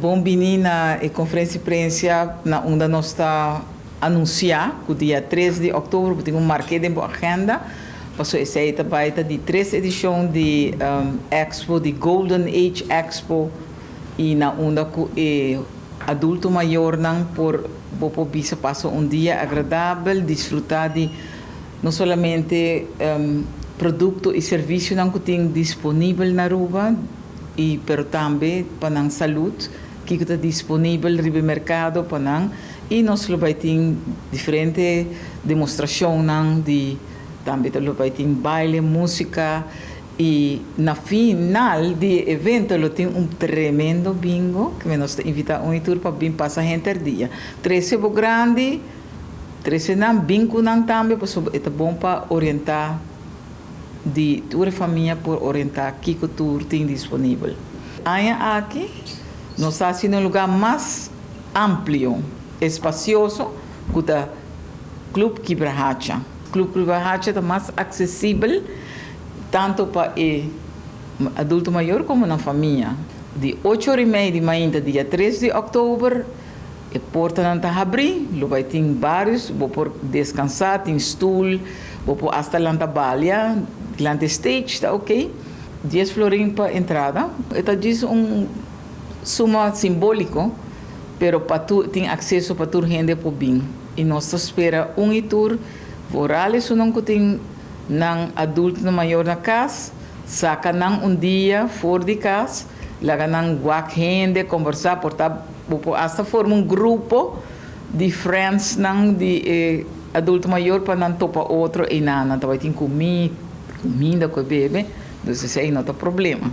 bom bini na conferência de imprensa na onde nós está anunciar que o dia 3 de outubro tem marquei dentro da agenda. Passou essa aí também de 3 edição de Expo, de Golden Age Expo, e na onda que adulto maior não por bisa passa dia agradável, desfrutar de não somente produto e serviço não que tem disponível na rua, e pero também para a saúde que está disponível no mercado para não, e nós vai ter diferente demonstração não de também vai ter baile, música, e na final do evento tem tremendo bingo que nós invitamos um tour para vir passar gente dia. 13 é grande, 13 não bingo não também, é bom para orientar de tua família por orientar que o tour tem disponível. Aí aqui nós estamos em um lugar mais amplio, espacioso, que o Club Kibrahacha. Club Kibrahacha é mais acessível tanto para o adulto maior como na família. De 8h30 da manhã, dia 3 de outubro, a porta não está abrindo, vai ter vários, vou por descansar, tem stool, vou por hasta lá balha, lá stage, está ok? 10 florins para entrada. Então diz suma simbólico, pero para tu tem acesso para tu gente por bem. E nós espera tour, vorales não que tem não adulto maior na casa, saca não dia fora de casa, lá não guac gente conversar, portar hasta forma grupo de friends não de adulto maior para não topar outro e não vai ter comida com bebê, então isso aí não tem problema.